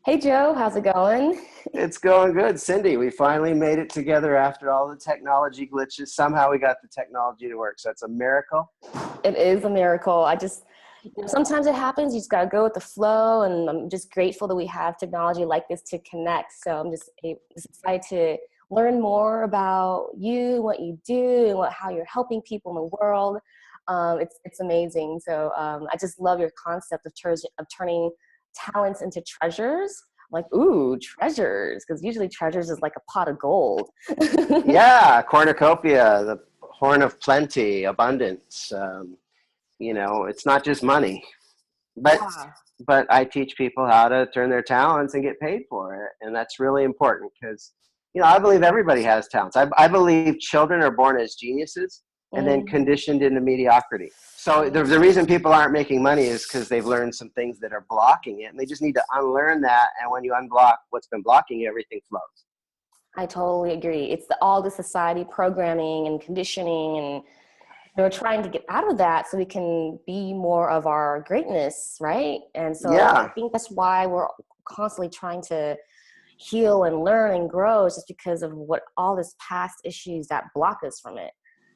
Hey Joe, how's it going? It's going good, Cindy. We finally made it together after all the technology glitches. Somehow we got the technology to work, so it's a miracle. It is a miracle. Sometimes it happens. You just gotta go with the flow, and I'm just grateful that we have technology like this to connect. So just excited to learn more about you, what you do, and how you're helping people in the world. It's amazing. So I just love your concept of turning talents into treasures. Like, ooh, treasures, because usually treasures is like a pot of gold. Yeah, cornucopia, the horn of plenty, abundance. It's not just money, but Yeah. but I teach people how to turn their talents and get paid for it, and that's really important because I believe everybody has talents. I believe children are born as geniuses and then Mhm. conditioned into mediocrity. So the reason people aren't making money is because they've learned some things that are blocking it, and they just need to unlearn that. And when you unblock what's been blocking you, everything flows. I totally agree. All the society programming and conditioning, and we're trying to get out of that so we can be more of our greatness, right? And so I Yeah. think that's why we're constantly trying to heal and learn and grow, is just because of what all this past issues that block us from it.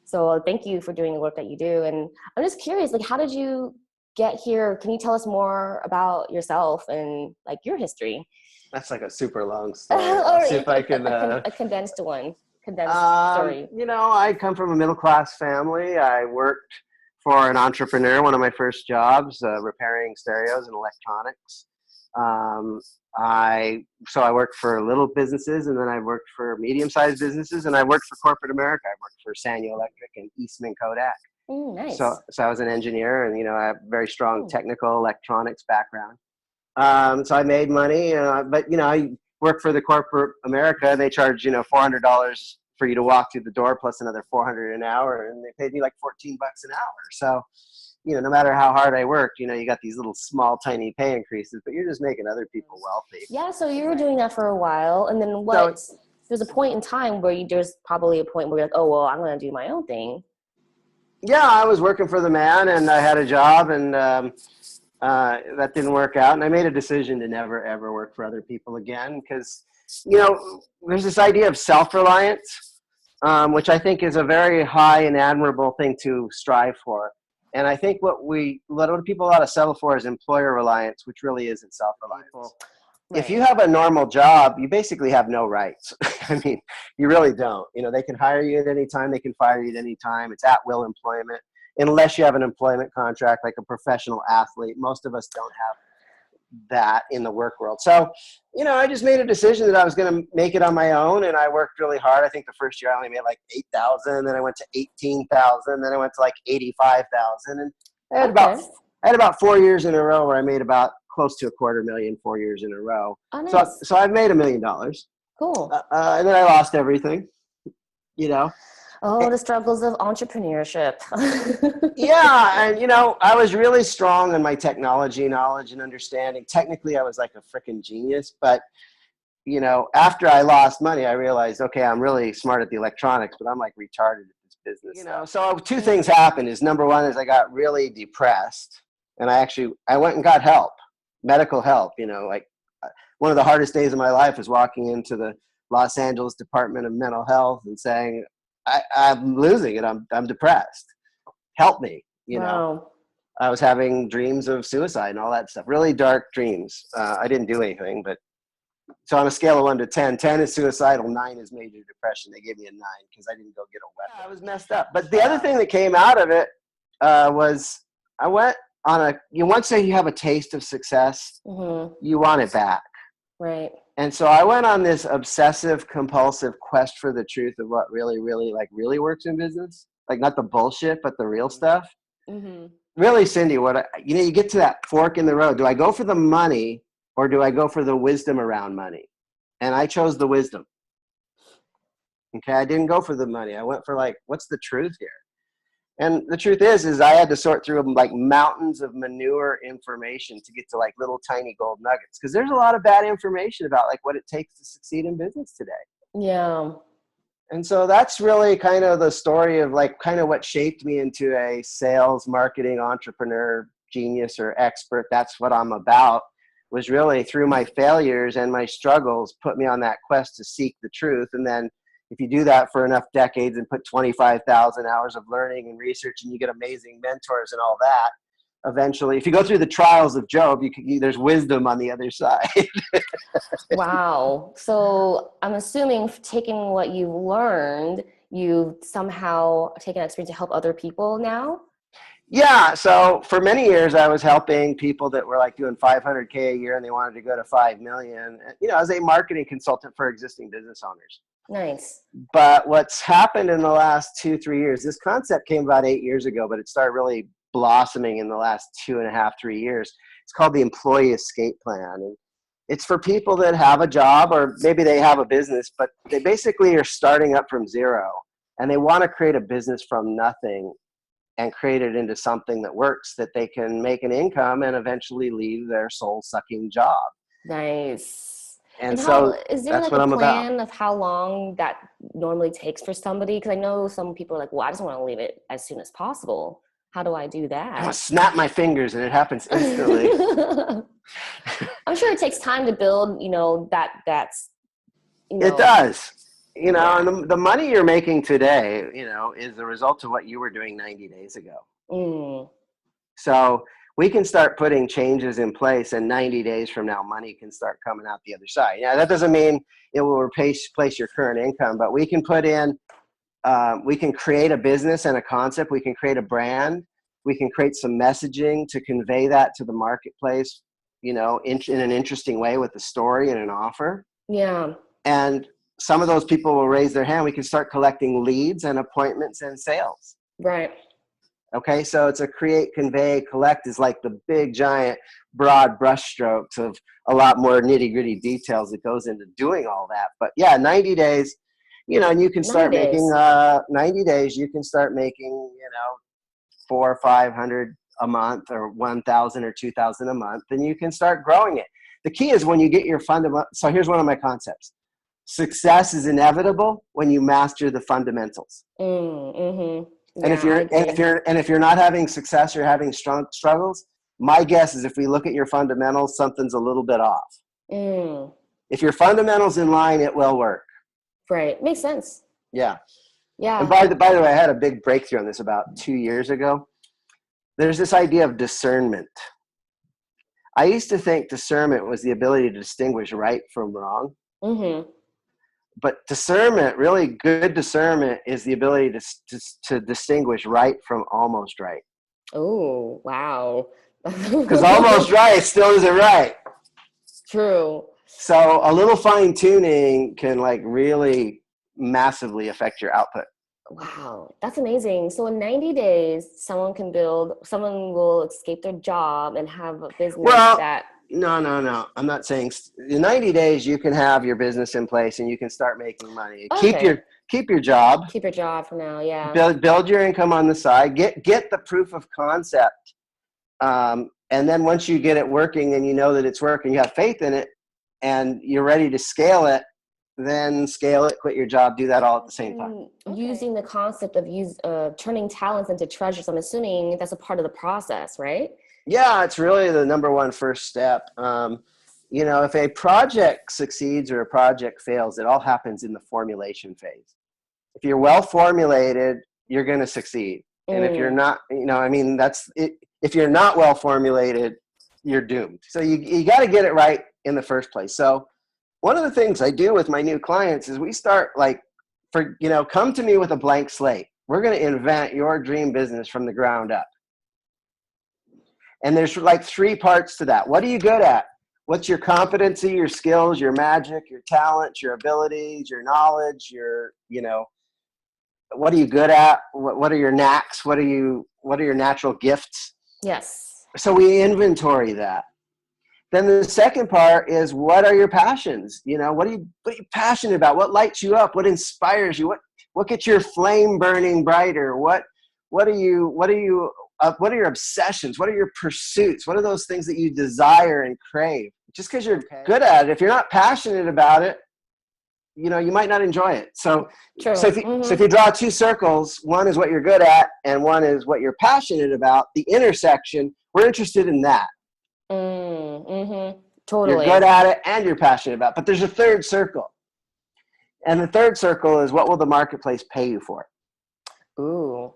So thank you for doing the work that you do. And I'm just curious, like, how did you get here? Can you tell us more about yourself and like your history? That's like a super long story. I'll Or see if I can. a condensed one, condensed story. I come from a middle class family. I worked for an entrepreneur, one of my first jobs, repairing stereos and electronics. Um, I worked for little businesses, and then I worked for medium sized businesses, and I worked for corporate America. I worked for Sanyo Electric and Eastman Kodak. So, Nice. so I was an engineer, and I have a very strong Mm. technical electronics background. So I made money, but I work for the corporate America. They charge $400 for you to walk through the door plus another 400 an hour, and they paid me like 14 bucks an hour. So no matter how hard I worked, you got these little small tiny pay increases, but you're just making other people wealthy. Yeah, so you were doing that for a while, and then So there's a point in time where there's probably a point where you're like, oh, well, I'm going to do my own thing. yeah, I was working for the man, and I had a job, and that didn't work out. And I made a decision to never ever work for other people again because there's this idea of self-reliance, which I think is a very high and admirable thing to strive for. And I think what people ought to settle for is employer reliance, which really isn't self-reliance. If Right. you have a normal job, you basically have no rights. I mean, you really don't. They can hire you at any time, they can fire you at any time. It's at will employment, unless you have an employment contract like a professional athlete. Most of us don't have that in the work world. So, I just made a decision that I was going to make it on my own, and I worked really hard. I think the first year I only made like 8,000, then I went to 18,000, then I went to like 85,000, and I had about Okay. I had about 4 years in a row where I made about close to a quarter million 4 years in a row. Oh, So, nice. so I've made $1 million, Cool. and then I lost everything. You know, Oh, the struggles of entrepreneurship. Yeah, and I was really strong in my technology knowledge and understanding. Technically, I was like a freaking genius, but after I lost money, I realized, okay, I'm really smart at the electronics, but I'm like retarded at this business. So two things happened. Is number one is I got really depressed, and I went and got help, medical help. Like one of the hardest days of my life was walking into the Los Angeles Department of Mental Health and saying, I'm losing it. I'm depressed. Help me. Wow. I was having dreams of suicide and all that stuff, really dark dreams. I didn't do anything, but so on a scale of 1 to 10, 10 is suicidal, 9 is major depression. They gave me a 9 because I didn't go get a weapon. Yeah, I was messed up. But the other thing that came out of it was I went on once you have a taste of success, Hmm. you want it back. Right. And so I went on this obsessive compulsive quest for the truth of what really, really, really works in business. Like not the bullshit, but the real stuff. Hmm. Really, Cindy, you get to that fork in the road. Do I go for the money or do I go for the wisdom around money? And I chose the wisdom. Okay, I didn't go for the money. I went for like, what's the truth here? And the truth is I had to sort through like mountains of manure information to get to like little tiny gold nuggets. Because there's a lot of bad information about like what it takes to succeed in business today. Yeah. And so that's really kind of the story of like kind of what shaped me into a sales, marketing, entrepreneur, genius, or expert. That's what I'm about. was really through my failures and my struggles put me on that quest to seek the truth. And then if you do that for enough decades and put 25,000 hours of learning and research, and you get amazing mentors and all that, eventually, if you go through the trials of Job, there's wisdom on the other side. Wow. So I'm assuming taking what you've learned, you've somehow taken that experience to help other people now? Yeah. So for many years, I was helping people that were like doing 500K a year and they wanted to go to 5 million, as a marketing consultant for existing business owners. Nice. But what's happened in the last 2-3 years, this concept came about 8 years ago, but it started really blossoming in the last 2.5, 3 years. It's called the Employee Escape Plan. And it's for people that have a job, or maybe they have a business, but they basically are starting up from zero and they want to create a business from nothing and create it into something that works, that they can make an income and eventually leave their soul-sucking job. Nice. And how so is there that's like what a I'm about. plan of how long that normally takes for somebody? Because I know some people are like, well, I just want to leave it as soon as possible. How do I do I'm gonna that? snap my fingers and it happens instantly. I'm sure it takes time to build, It does. yeah. And the money you're making today, is the result of what you were doing 90 days ago. Mm. So we can start putting changes in place, and 90 days from now, money can start coming out the other side. Now, that doesn't mean it will replace your current income, but we can we can create a business and a concept. We can create a brand. We can create some messaging to convey that to the marketplace, in an interesting way with a story and an offer. Yeah. And some of those people will raise their hand. We can start collecting leads and appointments and sales. Right. Okay, so it's a create, convey, collect is like the big, giant, broad brushstrokes of a lot more nitty-gritty details that goes into doing all that. But yeah, 90 days, and you can 90 start days. making 90 days. You can start making 400 or 500 a month, or 1,000 or 2,000 a month, and you can start growing it. The key is when you get your fundamental. So here's one of my concepts. Success is inevitable when you master the fundamentals. Mm-hmm. And if you're not having success, you're having strong struggles. My guess is if we look at your fundamentals, something's a little bit off. Mm. If your fundamentals in line, it will work. Right. Makes sense. Yeah. Yeah. And by the way, I had a big breakthrough on this about 2 years ago. There's this idea of discernment. I used to think discernment was the ability to distinguish right from wrong. Mm-hmm. But discernment, really good discernment, is the ability to distinguish right from almost right. Oh, wow. Because almost right still isn't right. True. So a little fine tuning can really massively affect your output. Wow, that's amazing. So in 90 days, someone will escape their job and have a business that. No. I'm not saying in 90 days you can have your business in place and you can start making money. Okay. Keep your job. Keep your job for now, yeah. Build your income on the side. Get the proof of concept. And then once you get it working and you know that it's working, you have faith in it, and you're ready to scale it, then scale it, quit your job, do that all at the same time. Using the concept of turning talents into treasures, I'm assuming that's a part of the process, right? Yeah, it's really the number one first step. If a project succeeds or a project fails, it all happens in the formulation phase. If you're well formulated, you're going to succeed. And if you're not, that's it. If you're not well formulated, you're doomed. So you got to get it right in the first place. So one of the things I do with my new clients is we start come to me with a blank slate. We're going to invent your dream business from the ground up. And there's 3 parts to that. What are you good at? What's your competency, your skills, your magic, your talents, your abilities, your knowledge, what are you good at? What are your knacks? What are your natural gifts? Yes. So we inventory that. Then the second part is, what are your passions? What are you passionate about? What lights you up? What inspires you? What gets your flame burning brighter? What are your obsessions? What are your pursuits? What are those things that you desire and crave? Just because you're good at it, if you're not passionate about it, you might not enjoy it. So if you draw 2 circles, one is what you're good at and one is what you're passionate about, the intersection, we're interested in that. Mm-hmm. You're Totally. good at it and you're passionate about it. But there's a third circle. And the third circle is, what will the marketplace pay you for? Ooh.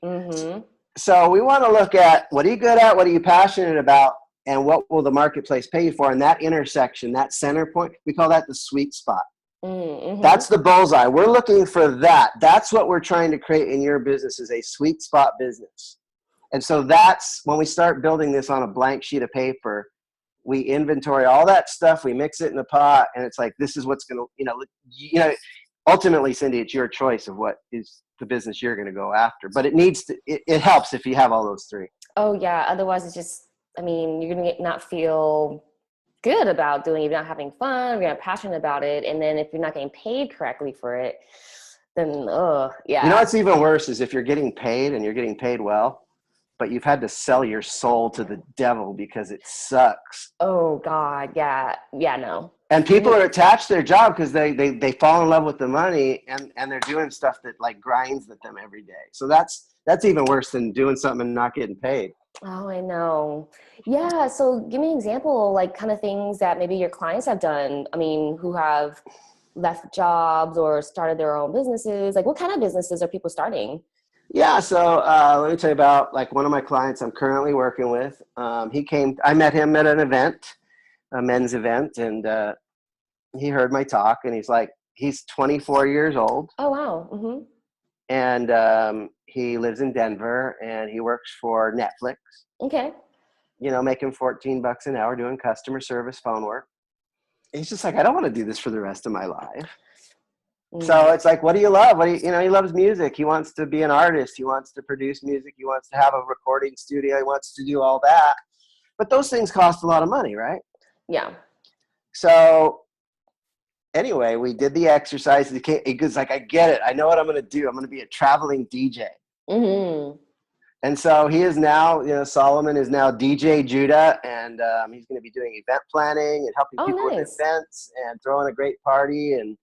Mm-hmm. So we want to look at, what are you good at? What are you passionate about? And what will the marketplace pay you for? And that intersection, that center point, we call that the sweet spot. Mm-hmm. That's the bullseye. We're looking for that. That's what we're trying to create in your business, is a sweet spot business. And so that's when we start building this on a blank sheet of paper. We inventory all that stuff, we mix it in a pot, and it's like, this is what's going to, ultimately, Cindy, it's your choice of what is the business you're going to go after. But it helps if you have all those three. Oh yeah. Otherwise it's just, I mean, you're going to not feel good about doing it. You're not having fun, you're not passionate about it. And then if you're not getting paid correctly for it, then, yeah. You know what's even worse is if you're getting paid and you're getting paid well, but you've had to sell your soul to the devil because it sucks. Oh God. Yeah. Yeah. No. And people are attached to their job because they fall in love with the money, and they're doing stuff that like grinds at them every day. So that's even worse than doing something and not getting paid. Oh, I know. Yeah. So give me an example, like kind of things that maybe your clients have done. I mean, who have left jobs or started their own businesses. Like what kind of businesses are people starting? Yeah, so let me tell you about like one of my clients I'm currently working with. I met him at an event, a men's event, and he heard my talk, and he's 24 years old, Oh, wow. Mm-hmm. and he lives in Denver, and he works for Netflix, Okay. making $14 an hour doing customer service phone work. He's just like, I don't want to do this for the rest of my life. So it's like, what do you love? He loves music. He wants to be an artist. He wants to produce music. He wants to have a recording studio. He wants to do all that. But those things cost a lot of money, right? Yeah. So anyway, we did the exercise. He goes like, I get it. I know what I'm going to do. I'm going to be a traveling DJ. Mm-hmm. And so he is now, Solomon is now DJ Judah, and he's going to be doing event planning and helping people with events and throwing a great party, and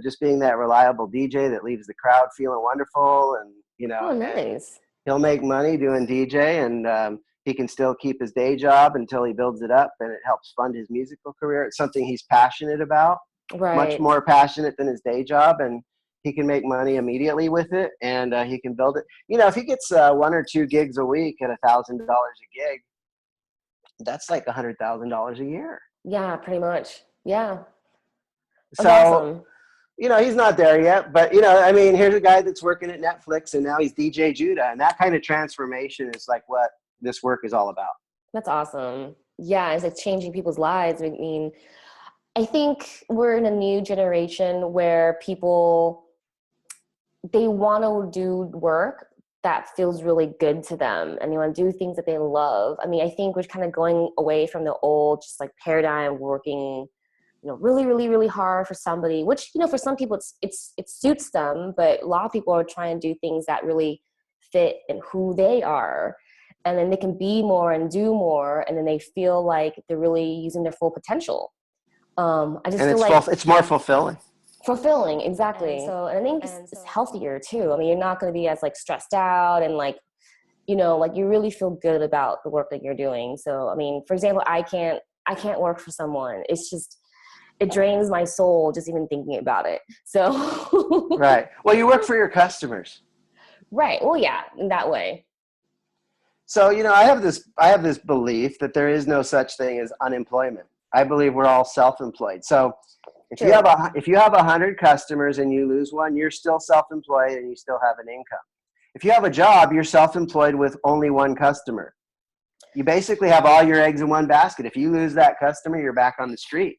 just being that reliable DJ that leaves the crowd feeling wonderful. And, Oh, nice. he'll make money doing DJ, and he can still keep his day job until he builds it up, and it helps fund his musical career. It's something he's passionate about, Right. much more passionate than his day job, and he can make money immediately with it, and he can build it. If he gets 1 or 2 gigs a week at $1,000 a gig, that's like $100,000 a year. Yeah, pretty much. Yeah. That's awesome. He's not there yet, but here's a guy that's working at Netflix, and now he's DJ Judah, and that kind of transformation is like what this work is all about. That's awesome. Yeah, it's like changing people's lives. I mean, I think we're in a new generation where they want to do work that feels really good to them, and they want to do things that they love. I mean, I think we're kind of going away from the old just like paradigm, working really, really, really hard for somebody, which, for some people it suits them, but a lot of people are trying to do things that really fit in who they are. And then they can be more and do more. And then they feel like they're really using their full potential. I just feel like it's more fulfilling. Fulfilling, exactly. And I think it's healthier too. I mean, you're not going to be as like stressed out, and like, like you really feel good about the work that you're doing. So, I mean, for example, I can't work for someone. It's just, it drains my soul just even thinking about it. So right. Well, you work for your customers. Right. Well, yeah, in that way. So, I have this belief that there is no such thing as unemployment. I believe we're all self-employed. So if you have 100 customers and you lose one, you're still self-employed and you still have an income. If you have a job, you're self-employed with only one customer. You basically have all your eggs in one basket. If you lose that customer, you're back on the street.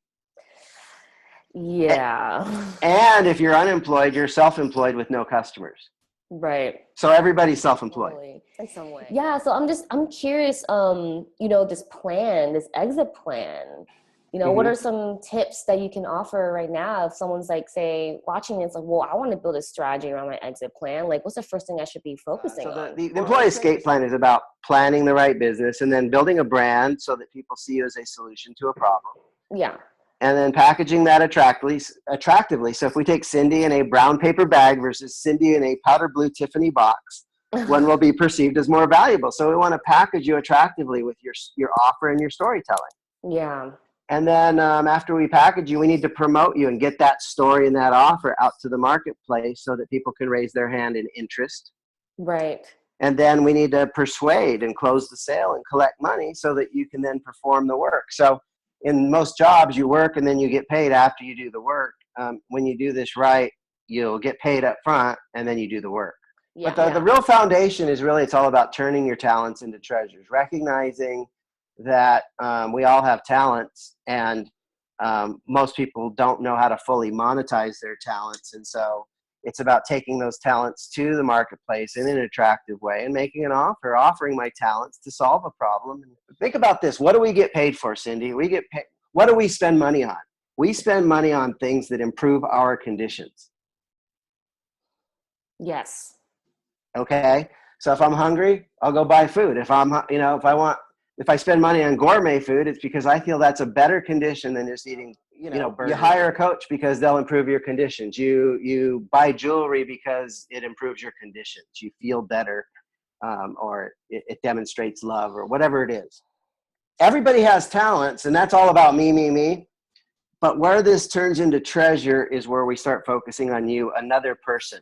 Yeah. And if you're unemployed, you're self-employed with no customers. Right. So everybody's self-employed. Totally. In some way. Yeah. So I'm curious, this exit plan, what are some tips that you can offer right now if someone's like, say, watching this, like, well, I want to build a strategy around my exit plan. Like, what's the first thing I should be focusing on? The employee escape plan is about planning the right business and then building a brand so that people see you as a solution to a problem. Yeah. And then packaging that attractively. So if we take Cindy in a brown paper bag versus Cindy in a powder blue Tiffany box, one will be perceived as more valuable. So we want to package you attractively with your offer and your storytelling. Yeah. And then after we package you, we need to promote you and get that story and that offer out to the marketplace so that people can raise their hand in interest. Right. And then we need to persuade and close the sale and collect money so that you can then perform the work. So in most jobs, you work and then you get paid after you do the work. When you do this right, you'll get paid up front and then you do the work. Yeah, But the real foundation is really, it's all about turning your talents into treasures, recognizing that we all have talents, and most people don't know how to fully monetize their talents. And so it's about taking those talents to the marketplace in an attractive way and making an offer, offering my talents to solve a problem. Think about this. What do we get paid for, Cindy? We get paid. What do we spend money on? We spend money on things that improve our conditions. Yes. Okay. So if I'm hungry, I'll go buy food. If if I spend money on gourmet food, it's because I feel that's a better condition than just eating, you hire a coach because they'll improve your conditions. You buy jewelry because it improves your conditions. You feel better, or it demonstrates love, or whatever it is. Everybody has talents, and that's all about me, me, me. But where this turns into treasure is where we start focusing on you, another person.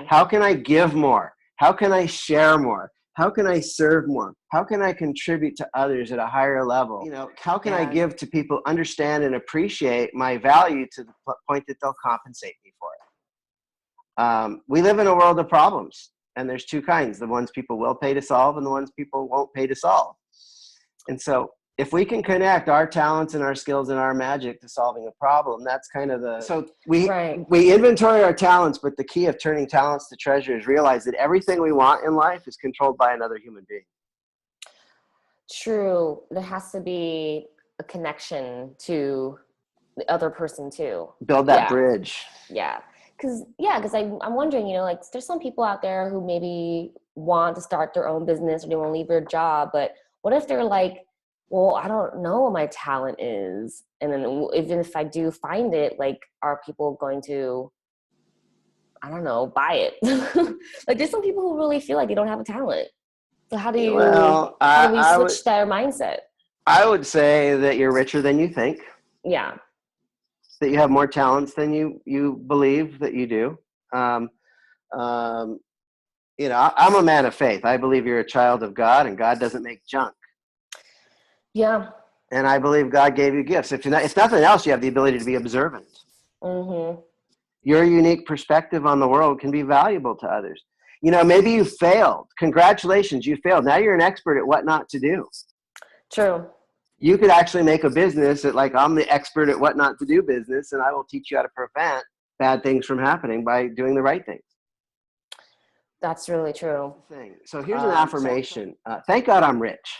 How can I give more? How can I share more? How can I serve more? How can I contribute to others at a higher level? How can I give to people, understand and appreciate my value to the point that they'll compensate me for it? We live in a world of problems, and there's two kinds: the ones people will pay to solve and the ones people won't pay to solve. And so if we can connect our talents and our skills and our magic to solving a problem, that's kind of we inventory our talents, but the key of turning talents to treasure is realize that everything we want in life is controlled by another human being. True. There has to be a connection to the other person too. Build that bridge. Yeah. Because I'm wondering, there's some people out there who maybe want to start their own business or they want to leave their job, but what if they're like, well, I don't know what my talent is. And then even if I do find it, are people going to, I don't know, buy it? There's some people who really feel like they don't have a talent. So how do we switch their mindset? I would say that you're richer than you think. Yeah. That you have more talents than you believe that you do. I'm a man of faith. I believe you're a child of God, and God doesn't make junk. Yeah. And I believe God gave you gifts. If nothing else, you have the ability to be observant. Mm-hmm. Your unique perspective on the world can be valuable to others. Maybe you failed. Congratulations, you failed. Now you're an expert at what not to do. True. You could actually make a business that, I'm the expert at what not to do business, and I will teach you how to prevent bad things from happening by doing the right things. That's really true. So here's an affirmation. Thank God I'm rich.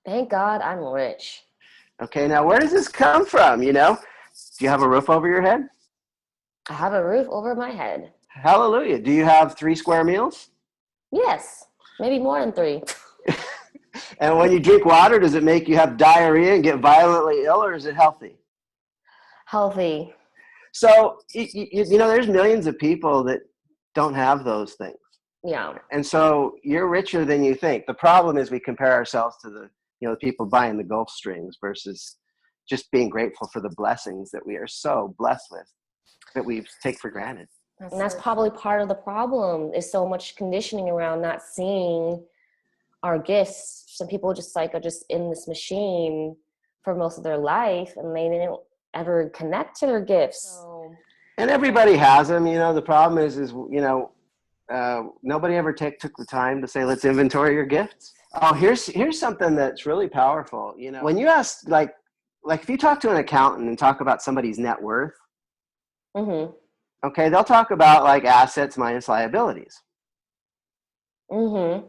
Thank God I'm rich. Okay, now where does this come from? Do you have a roof over your head? I have a roof over my head. Hallelujah. Do you have 3 square meals? Yes, maybe more than 3. And when you drink water, does it make you have diarrhea and get violently ill, or is it healthy? Healthy. So, there's millions of people that don't have those things. Yeah. And so you're richer than you think. The problem is we compare ourselves to the people buying the Gulf strings versus just being grateful for the blessings that we are so blessed with that we take for granted. And that's probably part of the problem, is so much conditioning around not seeing our gifts. Some people just are just in this machine for most of their life, and they didn't ever connect to their gifts. And everybody has them. The problem is nobody ever took the time to say, let's inventory your gifts. Oh, here's something that's really powerful. When you ask, if you talk to an accountant and talk about somebody's net worth, mm-hmm. Okay, they'll talk about assets minus liabilities. Mm-hmm.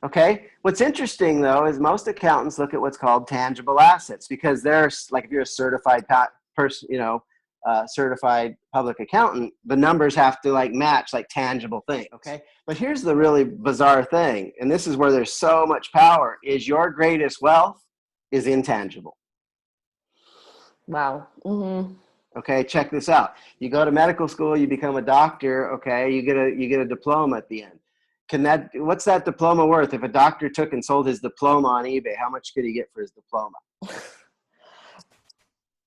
Okay, what's interesting though is most accountants look at what's called tangible assets, because they're if you're a certified person, certified public accountant, the numbers have to match tangible things. Okay, but here's the really bizarre thing, and this is where there's so much power: is your greatest wealth is intangible. Wow. Mm-hmm. Okay, check this out. You go to medical school, you become a doctor. Okay, you get a diploma at the end. What's that diploma worth? If a doctor took and sold his diploma on eBay, how much could he get for his diploma?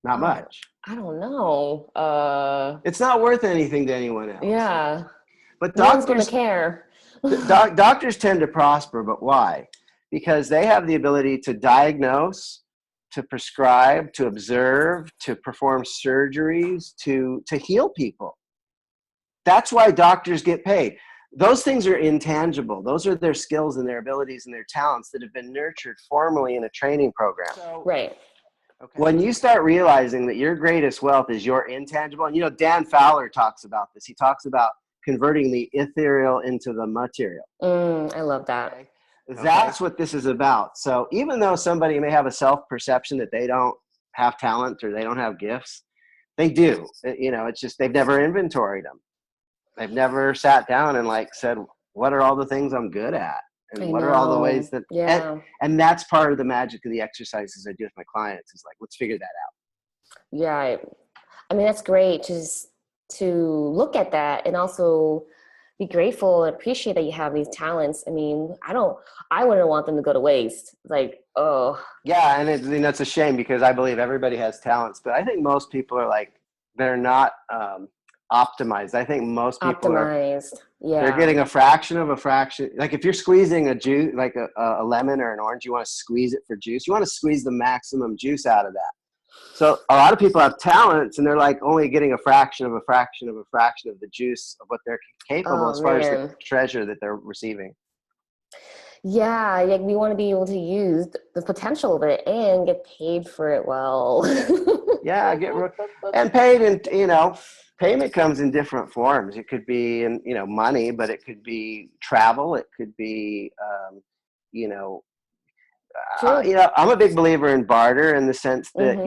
Not Oh, much. I don't know. It's not worth anything to anyone else. Yeah. But No one's going to care. doctors tend to prosper, but why? Because they have the ability to diagnose, to prescribe, to observe, to perform surgeries, to heal people. That's why doctors get paid. Those things are intangible. Those are their skills and their abilities and their talents that have been nurtured formally in a training program. So Right. when you start realizing that your greatest wealth is your intangible, and Dan Fowler talks about this. He talks about converting the ethereal into the material. I love that. Okay? That's what this is about. So even though somebody may have a self-perception that they don't have talent or they don't have gifts, they do. It's just they've never inventoried them. They've never sat down and said, what are all the things I'm good at? And what are all the ways that, and that's part of the magic of the exercises I do with my clients is let's figure that out. Yeah. I mean, that's great just to look at that and also be grateful and appreciate that you have these talents. I mean, I wouldn't want them to go to waste. Yeah. And it's a shame because I believe everybody has talents, but I think most people are they're not, optimized. I think most people they're getting a fraction of a fraction. If you're squeezing a juice, a lemon or an orange, you want to squeeze it for juice. You want to squeeze the maximum juice out of that. So a lot of people have talents and they're only getting a fraction of a fraction of a fraction of the juice of what they're capable as far as the treasure that they're receiving. Yeah, we want to be able to use the potential of it and get paid for it well. Yeah, and paid in, payment comes in different forms. It could be in, money, but it could be travel. It could be, I'm a big believer in barter in the sense that,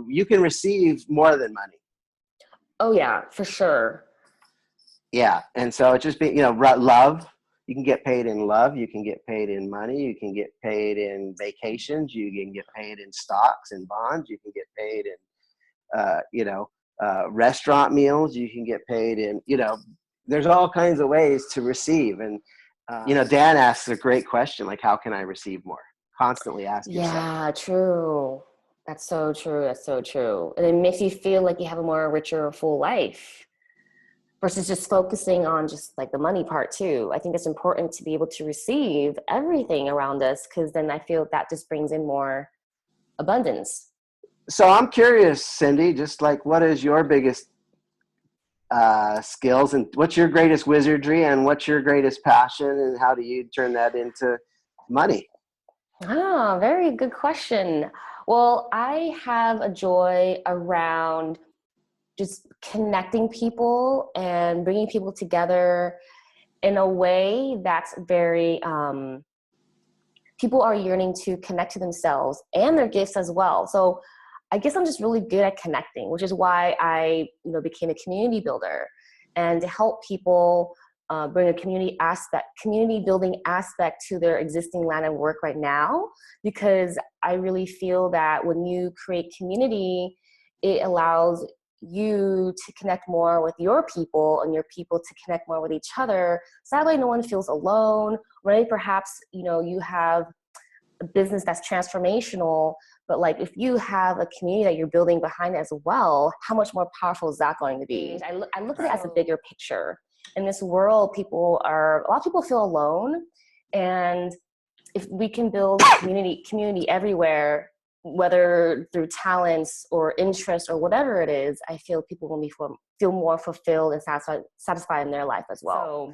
you can receive more than money. Oh yeah, for sure. Yeah. And so it just be, love, you can get paid in love. You can get paid in money. You can get paid in vacations. You can get paid in stocks and bonds. You can get paid in, restaurant meals. You can get paid in, there's all kinds of ways to receive. And, Dan asks a great question, how can I receive more? Constantly ask yourself. Yeah, true. That's so true. That's so true. And it makes you feel like you have a more richer, full life versus just focusing on just the money part too. I think it's important to be able to receive everything around us because then I feel that just brings in more abundance. So I'm curious, Cindy, just what is your biggest skills and what's your greatest wizardry and what's your greatest passion and how do you turn that into money? Ah, very good question. Well, I have a joy around just connecting people and bringing people together in a way that's very, people are yearning to connect to themselves and their gifts as well. So I guess I'm just really good at connecting, which is why I, became a community builder and to help people bring a community building aspect to their existing line of work right now, because I really feel that when you create community, it allows you to connect more with your people and your people to connect more with each other. So that way no one feels alone, right? Perhaps, you have a business that's transformational, but if you have a community that you're building behind as well, how much more powerful is that going to be? I look at it as a bigger picture. In this world, a lot of people feel alone. And if we can build community everywhere, whether through talents or interest or whatever it is, I feel people will feel more fulfilled and satisfied in their life as well.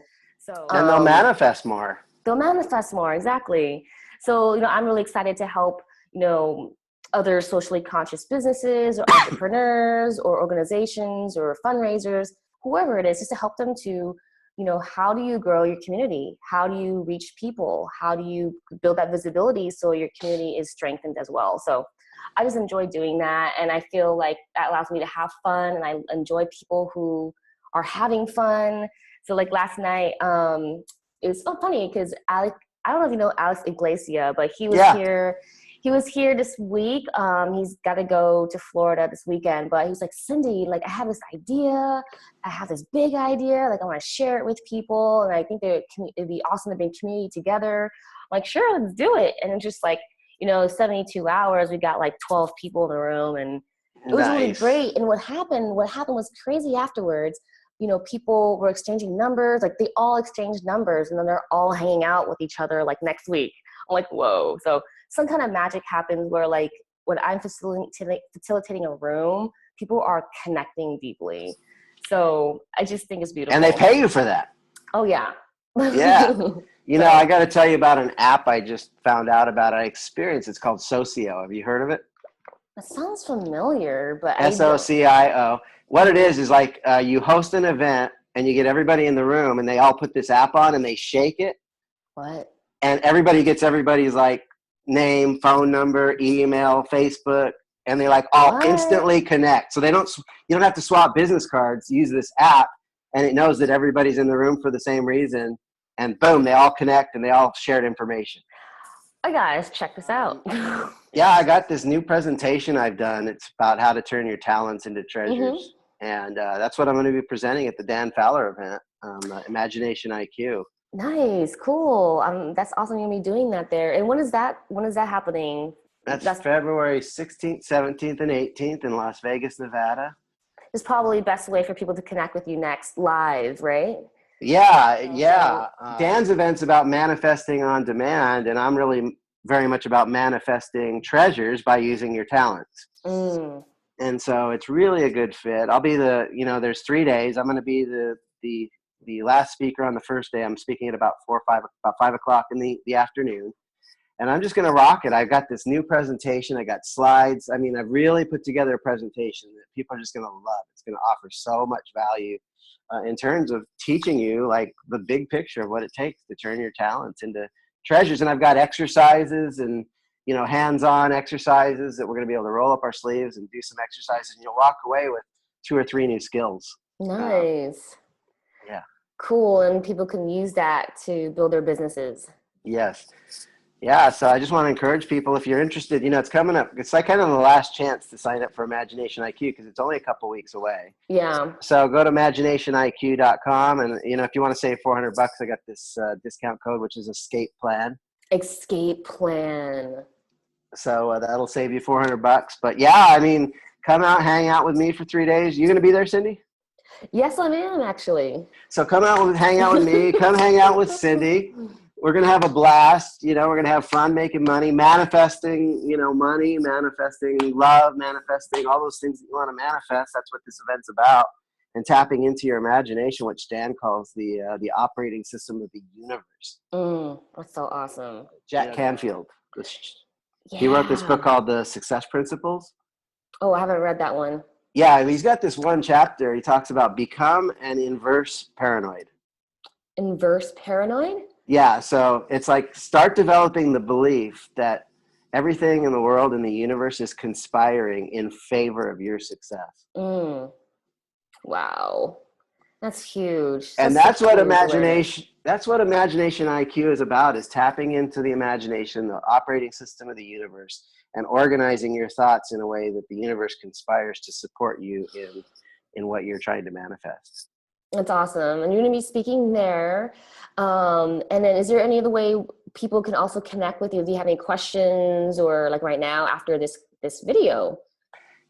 And they'll manifest more. They'll manifest more, exactly. So, I'm really excited to help, other socially conscious businesses or entrepreneurs or organizations or fundraisers, whoever it is, just to help them to, how do you grow your community? How do you reach people? How do you build that visibility so your community is strengthened as well? So I just enjoy doing that. And I feel like that allows me to have fun. And I enjoy people who are having fun. So last night, it was so funny because I don't know if you know Alex Iglesia, but he was here. He was here this week. He's got to go to Florida this weekend, but he was like, Cindy, I have this idea. I have this big idea. I want to share it with people. And I think that it'd be awesome to bring community together. I'm sure, let's do it. And it's just 72 hours, we got 12 people in the room and It was really Nice. great. And what happened was crazy afterwards. People were exchanging numbers, like they all exchanged numbers and then they're all hanging out with each other like next week. I'm like, whoa. So some kind of magic happens where like when I'm facilitating a room, people are connecting deeply. So I just think it's And they beautiful. pay you for that. Oh yeah. Yeah. I So got to tell you about an app I just found out about. I experienced. It's called Socio. Have you heard of it? that sounds familiar, but I don't. Socio. What it Mhm. is like you host an event and you get everybody in the room and they all put this app on and they shake it What? and everybody gets everybody's like name, phone number, email, Facebook, and they like all What? instantly connect. So you don't have to swap business cards. Use this app and it knows that everybody's in the room for the same reason. And boom, they all connect and they all shared information. I gotta check this out. Yeah, I got this new presentation I've done. It's about how to turn your talents into hmm treasures. And that's what I'm going to be presenting at the Dan Fowler event, Imagination IQ. Nice, cool. That's awesome. You're gonna be doing that there. And when is that? When is that happening? That's That's February 16th, 17th, and 18th in Las Vegas, Nevada. is probably the best way for people to connect with you next live, right? Yeah, So, yeah. Dan's event's about manifesting on demand, and I'm really very much about manifesting treasures by using your talents. mm, And so it's really a good fit. I'll be there's 3 days. I'm going to be the last speaker on the first day. I'm speaking at about 5 o'clock in the afternoon. And I'm just going to rock it. I've got this new presentation. I got slides. I mean, I've really put together a presentation that people are just going to love. It's going to offer so much value in terms of teaching you like the big picture of what it takes to turn your talents into treasures. And I've got exercises and hands-on exercises that we're going to be able to roll up our sleeves and do some exercises, and you'll walk away with 2 or 3 new skills. Uh, nice, yeah. cool, and people can use that to build their businesses. Yes. Yeah, so I just want to encourage people if you're interested, it's coming up. It's like kind of the last chance to sign up for Imagination IQ because it's only a couple weeks away. Yeah, So go to imaginationiq.com and if you want to save $400, I got this discount code which is escape plan. escape plan. So that'll save you $400. But yeah, I mean, come out, hang out with me for 3 days. You gonna be there, Cindy? Yes, I am actually. So come out and hang out with me. Come hang out with Cindy. We're going to have a blast. We're going to have fun making money, manifesting, money, manifesting love, manifesting all those things that you want to manifest. That's what this event's about. And tapping into your imagination, which Dan calls the operating system of the universe. That's so awesome. Jack Canfield. He wrote this book Yeah. called The Success Principles. Oh, I haven't read that one. Yeah, he's got this one chapter. He talks about become an inverse paranoid. Inverse paranoid? Yeah, so it's like start developing the belief that everything in the world and the universe is conspiring in favor of your success. Wow. That's huge. And That's such huge awareness. that's what imagination IQ is about, is tapping into the imagination, the operating system of the universe, and organizing your thoughts in a way that the universe conspires to support you in what you're trying to manifest. That's awesome. And you're going to be speaking there. And then is there any other way people can also connect with you? Do you have any questions or like right now after this video?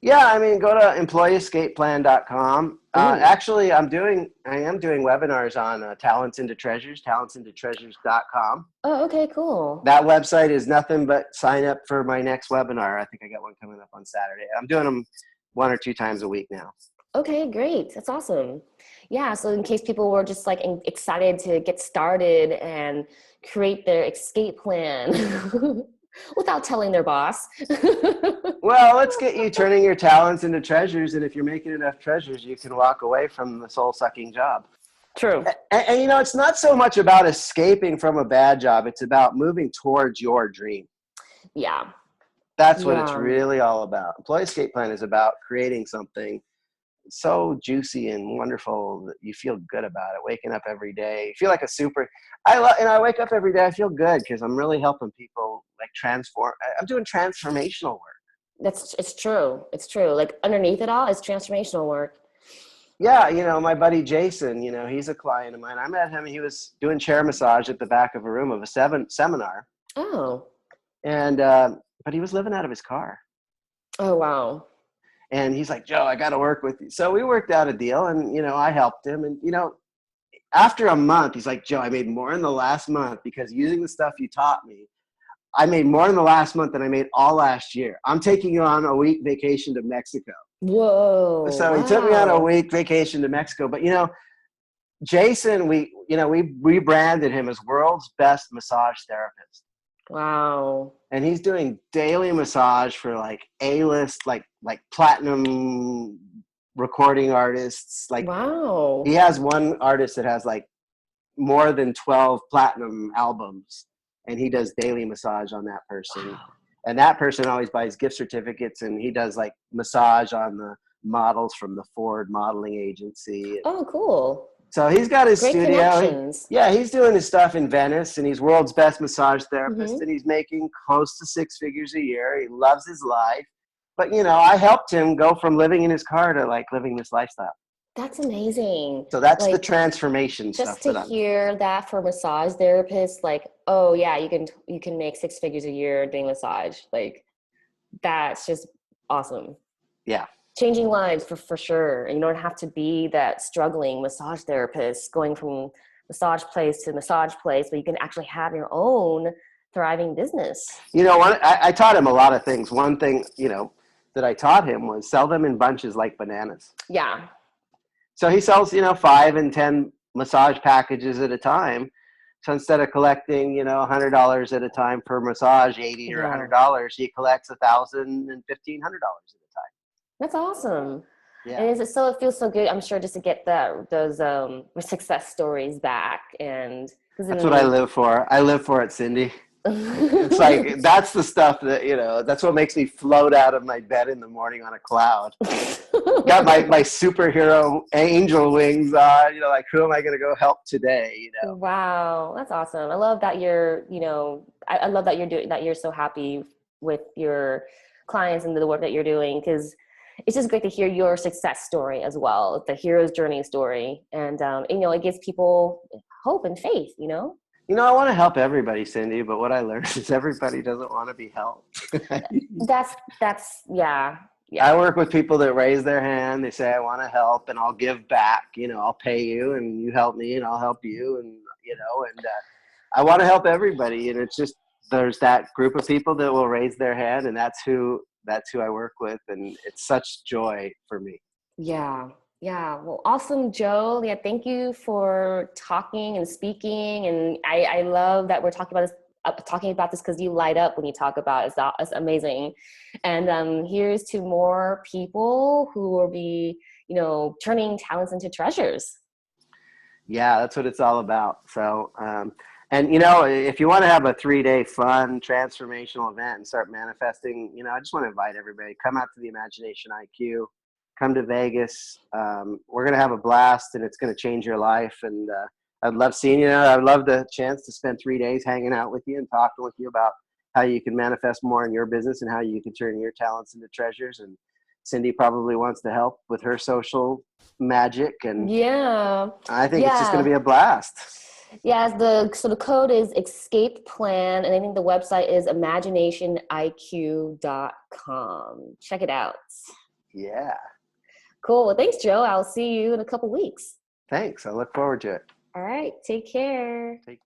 Yeah, I mean, go to employeeescapeplan.com. Actually, I am doing webinars on talents into treasures, talentsinto treasures.com. Oh, okay, cool. That website is nothing but sign up for my next webinar. I think I got one coming up on Saturday. I'm doing them 1 or 2 times a week now. Okay, great. That's awesome. Yeah, so in case people were just like excited to get started and create their escape plan without telling their boss. Well, let's get you turning your talents into treasures. And if you're making enough treasures, you can walk away from the soul-sucking job. True. And it's not so much about escaping from a bad job. It's about moving towards your dream. Yeah. That's what it's really all about. Employee Escape Plan is about creating something so juicy and wonderful that you feel good about it. Waking up every day, you feel like I wake up every day, I feel good because I'm really helping people like transform. I'm doing transformational work. It's true. It's true. Like underneath it all is transformational work. Yeah, my buddy Jason, he's a client of mine. I met him. He was doing chair massage at the back of a room of a seminar. Oh. And but he was living out of his car. Oh, wow. And he's like, Joe, I got to work with you. So we worked out a deal, and, you know, I helped him. And, you know, after a month, he's like, Joe, I made more in the last month because using the stuff you taught me, I made more in the last month than I made all last year. I'm taking you on a week vacation to Mexico. Whoa. So he took me on a Wow. week vacation to Mexico. But, you know, Jason, we rebranded him as world's best massage therapist. Wow. And he's doing daily massage for like A-list, like platinum recording artists. Like he Wow. has one artist that has like more than 12 platinum albums, and he does daily massage on that person. Wow. And that person always buys gift certificates, and he does like massage on the models from the Ford modeling agency. Oh, cool. So he's got his Great studio. connections. Yeah, he's doing his stuff in Venice, and he's world's best massage therapist, Hmm. and he's making close to 6 figures a year. He loves his life. But, you know, I helped him go from living in his car to like living this lifestyle. That's amazing. So that's the Like, transformation just stuff to that I'm. hear that for massage therapists, like, oh yeah, you can make 6 figures a year doing massage. Like, that's just awesome. Yeah. Changing lives for sure. And you don't have to be that struggling massage therapist going from massage place to massage place, but you can actually have your own thriving business. You know, I taught him a lot of things. One thing, you know, that I taught him was sell them in bunches like bananas. Yeah. So he sells, you know, 5 and 10 massage packages at a time. So instead of collecting, you know, $100 at a time per massage, 80 or Yeah. $100, he collects $1,000 and $1,500 at a time. That's awesome. Yeah, And is it so it feels so good, I'm sure, just to get those success stories back and because that's what I in live for. I live for it, Cindy. It's like that's the stuff that, you know, that's what makes me float out of my bed in the morning on a cloud. Got my superhero angel wings on, you know, like who am I going to go help today, you know? Wow, that's awesome. I love that I love that you're so happy with your clients and the work that you're doing because it's just great to hear your success story as well, the hero's journey story. And, it gives people hope and faith, you know? You know, I want to help everybody, Cindy, but what I learned is everybody doesn't want to be helped. Yeah, I yeah, work with people that raise their hand. They say, I want to help and I'll give back. You know, I'll pay you and you help me and I'll help you. And, you know, and I want to help everybody. And it's just, there's that group of people that will raise their hand, and that's who I work with. And it's such joy for me. yeah. Yeah, well, awesome, Joe. Yeah, thank you for talking and speaking. And I love that we're talking about this because you light up when you talk about it. It's amazing. And here's to more people who will be, turning talents into treasures. Yeah, that's what it's all about. So, and you know, if you want to have a 3-day fun transformational event and start manifesting, you know, I just want to invite everybody. Come out to the Imagination IQ. Come to Vegas. We're gonna have a blast, and it's gonna change your life. And I'd love seeing you. I'd love the chance to spend 3 days hanging out with you and talking with you about how you can manifest more in your business and how you can turn your talents into treasures. And Cindy probably wants to help with her social magic, and Yeah. I think it's just going to Yeah. be a blast. Yeah, the code is escape plan, and I think the website is imaginationIQ.com. Check it out. Yeah. Cool. Well, thanks, Joe. I'll see you in a couple weeks. Thanks. I look forward to it. All right. Take care. Take